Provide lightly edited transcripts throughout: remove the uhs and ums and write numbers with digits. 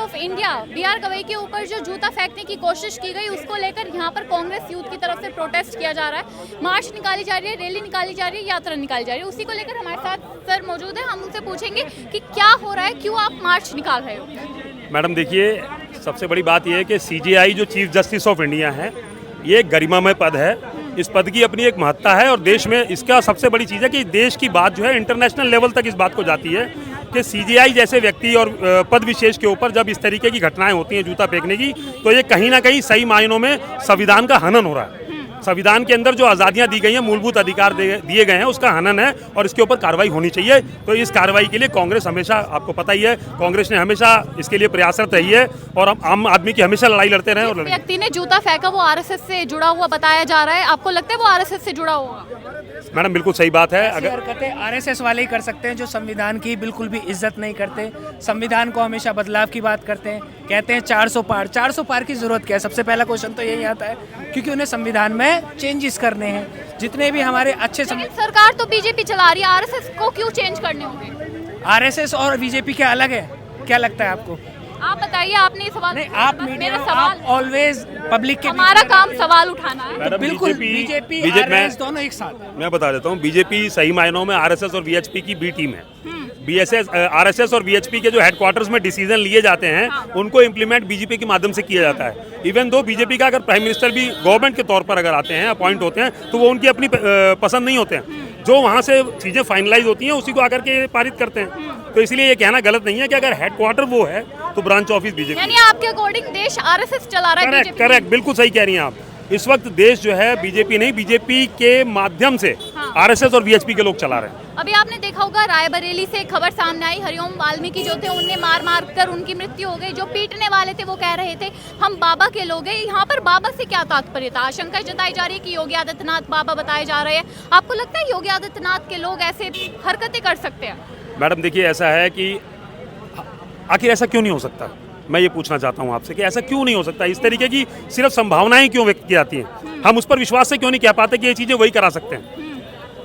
Of India B R. Gavai के ऊपर जो जूता फेंकने की कोशिश की गई, उसको लेकर यहाँ पर कांग्रेस यूथ की तरफ से प्रोटेस्ट किया जा रहा है। मार्च निकाली जा रही है, रैली निकाली जा रही है, यात्रा निकाली जा रही है। उसी को लेकर हमारे साथ सर मौजूद है, हम उनसे पूछेंगे कि क्या हो रहा है, क्यों आप मार्च निकाल रहे हो। मैडम देखिए, सबसे बड़ी बात यह है कि सीजेआई जो चीफ जस्टिस ऑफ इंडिया है, ये एक गरिमामय पद है। इस पद की अपनी एक महत्ता है और देश में इसका सबसे बड़ी चीज़ है कि देश की बात जो है इंटरनेशनल लेवल तक इस बात को जाती है कि सीजेआई जैसे व्यक्ति और पद विशेष के ऊपर जब इस तरीके की घटनाएं होती हैं जूता फेंकने की, तो ये कहीं ना कहीं सही मायनों में संविधान का हनन हो रहा है। संविधान के अंदर जो आज़ादियां दी गई हैं, मूलभूत अधिकार दिए गए हैं, उसका हनन है और इसके ऊपर कार्रवाई होनी चाहिए। तो इस कार्रवाई के लिए कांग्रेस हमेशा, आपको पता ही है, कांग्रेस ने हमेशा इसके लिए प्रयासरत रही है और हम आम आदमी की हमेशा लड़ाई लड़ते रहे। और व्यक्ति ने जूता फेंका वो आरएसएस से जुड़ा हुआ बताया जा रहा है, आपको लगता है वो आरएसएस से जुड़ा हुआ? मैडम बिल्कुल सही बात है। अगर हरकतें आरएसएस वाले ही कर सकते हैं जो संविधान की बिल्कुल भी इज्जत नहीं करते, संविधान को हमेशा बदलाव की बात करते हैं, कहते हैं 400 पार की जरूरत क्या है? सबसे पहला क्वेश्चन तो यही आता है, क्योंकि उन्हें संविधान में चेंजेस करने हैं। जितने भी हमारे अच्छे सरकार तो बीजेपी चला रही है, आरएसएस को क्यों चेंज करने होंगे? आरएसएस और बीजेपी क्या अलग है? क्या लगता है आपको? आप बताइए, आपने सवाल नहीं, आप मीडिया आप ऑलवेज पब्लिक के, हमारा काम सवाल उठाना है। तो बिल्कुल बीजेपी आरएसएस दोनों एक साथ। मैं बता देता हूँ, बीजेपी सही मायनों में आरएसएस और वीएचपी की बी टीम है। आरएसएस और वीएचपी के जो हेडक्वार्टर्स में डिसीजन लिए जाते हैं, उनको इम्प्लीमेंट बीजेपी के माध्यम से किया जाता है। इवन दो बीजेपी का अगर प्राइम मिनिस्टर भी गवर्नमेंट के तौर पर अगर आते हैं, अपॉइंट होते हैं, तो वो उनकी अपनी पसंद नहीं होते हैं। जो वहाँ से चीज़ें फाइनलाइज होती हैं उसी को आकर के पारित करते हैं। तो इसलिए ये कहना गलत नहीं है कि अगर हेडक्वार्टर वो है तो ब्रांच ऑफिस बीजेपी। यानी आपके अकॉर्डिंग देश आरएसएस चला रहा है? करेक्ट, बिल्कुल सही कह रही हैं आप। इस वक्त देश जो है बीजेपी नहीं, बीजेपी के माध्यम से आरएसएस और वीएचपी के लोग चला रहे हैं। अभी आपने देखा होगा रायबरेली से खबर सामने आई, हरिओम वाल्मीकि जो थे उन्हें मार कर उनकी मृत्यु हो गई। जो पीटने वाले थे वो कह रहे थे हम बाबा के लोग हैं। यहाँ पर बाबा से क्या तात्पर्य था? आशंका जताई जा रही है कि योगी आदित्यनाथ बाबा बताए जा रहे हैं। आपको लगता है योगी आदित्यनाथ के लोग ऐसे हरकतें कर सकते हैं? मैडम देखिए, ऐसा है कि आखिर ऐसा क्यों नहीं हो सकता? मैं ये पूछना चाहता हूँ आपसे कि ऐसा क्यों नहीं हो सकता? इस तरीके की सिर्फ संभावनाएं क्यों व्यक्त की जाती हैं? हम उस पर विश्वास से क्यों नहीं कह पाते कि ये चीजें वही करा सकते हैं?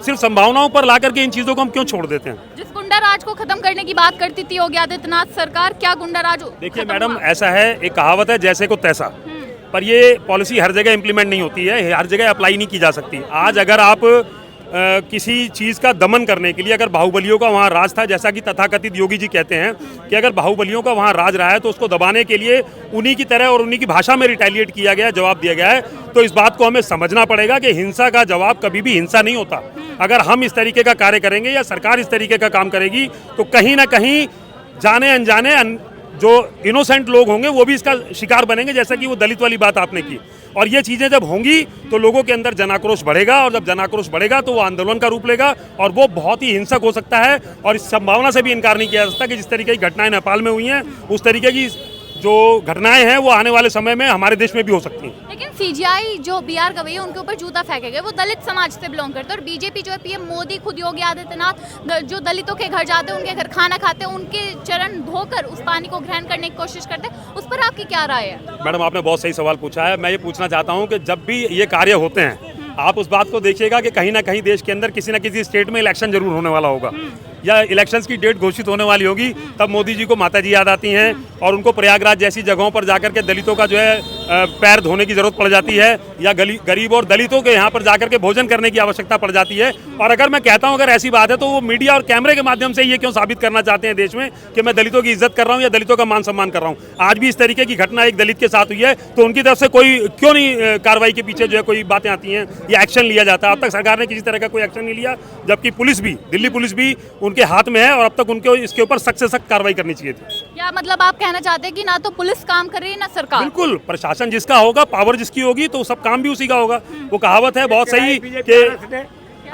सिर्फ संभावनाओं पर ला करके इन चीजों को हम क्यों छोड़ देते हैं? जिस गुंडा राज को खत्म करने की बात करती थी योगी आदित्यनाथ सरकार, क्या गुंडा राज? देखिए मैडम, ऐसा है, एक कहावत है, जैसे को तैसा। पर ये पॉलिसी हर जगह इंप्लीमेंट नहीं होती है, हर जगह अप्लाई नहीं की जा सकती। आज अगर आप किसी चीज़ का दमन करने के लिए, अगर बाहुबलियों का वहाँ राज था, जैसा कि तथाकथित योगी जी कहते हैं कि अगर बाहुबलियों का वहाँ राज रहा है तो उसको दबाने के लिए उन्हीं की तरह और उन्हीं की भाषा में रिटेलिएट किया गया, जवाब दिया गया है। तो इस बात को हमें समझना पड़ेगा कि हिंसा का जवाब कभी भी हिंसा नहीं होता। अगर हम इस तरीके का कार्य करेंगे या सरकार इस तरीके का काम करेगी तो कहीं ना कहीं जाने अनजाने जो इनोसेंट लोग होंगे वो भी इसका शिकार बनेंगे, जैसा कि वो दलित वाली बात आपने की। और ये चीज़ें जब होंगी तो लोगों के अंदर जनाक्रोश बढ़ेगा, और जब जनाक्रोश बढ़ेगा तो वो आंदोलन का रूप लेगा और वो बहुत ही हिंसक हो सकता है। और इस संभावना से भी इनकार नहीं किया जा सकता कि जिस तरीके की घटनाएं नेपाल में हुई हैं, उस तरीके की जो घटनाएं हैं वो आने वाले समय में हमारे देश में भी हो सकती हैं। लेकिन सीजेआई जो बी.आर. गवई है उनके ऊपर जूता फेंके गए, वो दलित समाज से बिलोंग करते हैं। और बीजेपी जो है, पीएम मोदी, खुद योगी आदित्यनाथ जो दलितों के घर जाते हैं, उनके घर खाना खाते हैं, उनके चरण धोकर उस पानी को ग्रहण करने की कोशिश करते हैं, उस पर आपकी क्या राय है? मैडम, आपने बहुत सही सवाल पूछा है। मैं ये पूछना चाहता हूँ कि जब भी ये कार्य होते हैं, आप उस बात को देखिएगा कि कहीं ना कहीं देश के अंदर किसी न किसी स्टेट में इलेक्शन जरूर होने वाला होगा या इलेक्शंस की डेट घोषित होने वाली होगी। तब मोदी जी को माता जी याद आती हैं और उनको प्रयागराज जैसी जगहों पर जाकर के दलितों का जो है पैर धोने की जरूरत पड़ जाती है, या गरीब और दलितों के यहाँ पर जाकर के भोजन करने की आवश्यकता पड़ जाती है। और अगर मैं कहता हूँ अगर ऐसी बात है तो वो मीडिया और कैमरे के माध्यम से ये क्यों साबित करना चाहते हैं देश में कि मैं दलितों की इज्जत कर रहा हूँ या दलितों का मान सम्मान कर रहा हूँ? आज भी इस तरीके की घटना एक दलित के साथ हुई है तो उनकी तरफ से कोई क्यों नहीं कार्रवाई के पीछे जो है कोई बातें आती हैं या एक्शन लिया जाता है? अब तक सरकार ने किसी तरह का कोई एक्शन नहीं लिया, जबकि पुलिस भी, दिल्ली पुलिस भी उनके हाथ में है और अब तक उनको इसके ऊपर सख्त से सख्त कार्रवाई करनी चाहिए थी। क्या मतलब आप कहना चाहते हैं कि ना तो पुलिस काम कर रही है ना सरकार? बिल्कुल, प्रशासन जिसका होगा, पावर जिसकी होगी, तो सब काम भी उसी का होगा। वो कहावत है बहुत सही कि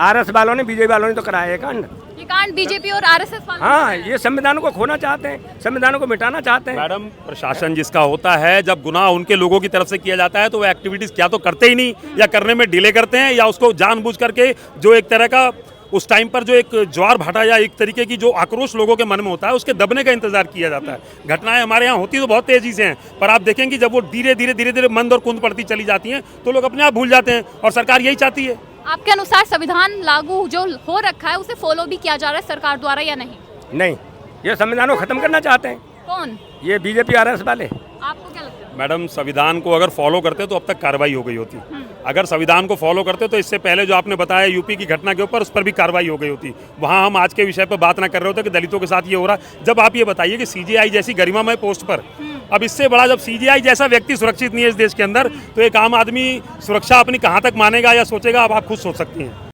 आरएस वालों ने, बीजेपी वालों ने तो कराया है कांड। ये कांड बीजेपी और आरएसएस वालों ने? हाँ, ये संविधान को खोना चाहते हैं, संविधान को मिटाना चाहते हैं। मैडम, प्रशासन जिसका होता है, जब गुनाह उनके लोगों की तरफ से किया जाता है तो वो एक्टिविटीज क्या तो करते ही नहीं या करने में डिले करते हैं, या उसको जानबूझ करके जो एक तरह का उस टाइम पर जो एक ज्वार भाटा या एक तरीके की जो आक्रोश लोगों के मन में होता है उसके दबने का इंतजार किया जाता है। घटनाएं हमारे यहाँ होती तो बहुत तेजी से हैं, पर आप देखेंगे जब वो धीरे धीरे मंद और कुंद पड़ती चली जाती हैं तो लोग अपने आप भूल जाते हैं, और सरकार यही चाहती है। आपके अनुसार संविधान लागू जो हो रखा है उसे फॉलो भी किया जा रहा है सरकार द्वारा या नहीं? नहीं, ये संविधान को खत्म करना चाहते हैं। कौन? ये बीजेपी आरएस वाले। आपको क्या लगता है? मैडम, संविधान को अगर फॉलो करते तो अब तक कार्रवाई हो गई होती। अगर संविधान को फॉलो करते तो इससे पहले जो आपने बताया यूपी की घटना के ऊपर, उस पर भी कार्रवाई हो गई होती। वहाँ हम आज के विषय पर बात ना कर रहे होते कि दलितों के साथ ये हो रहा। जब आप ये बताइए कि सीजेआई जैसी गरिमामय पोस्ट पर, अब इससे बड़ा जब सीजेआई जैसा व्यक्ति सुरक्षित नहीं है इस देश के अंदर, तो एक आम आदमी सुरक्षा अपनी कहाँ तक मानेगा या सोचेगा, अब आप खुद सोच सकती हैं।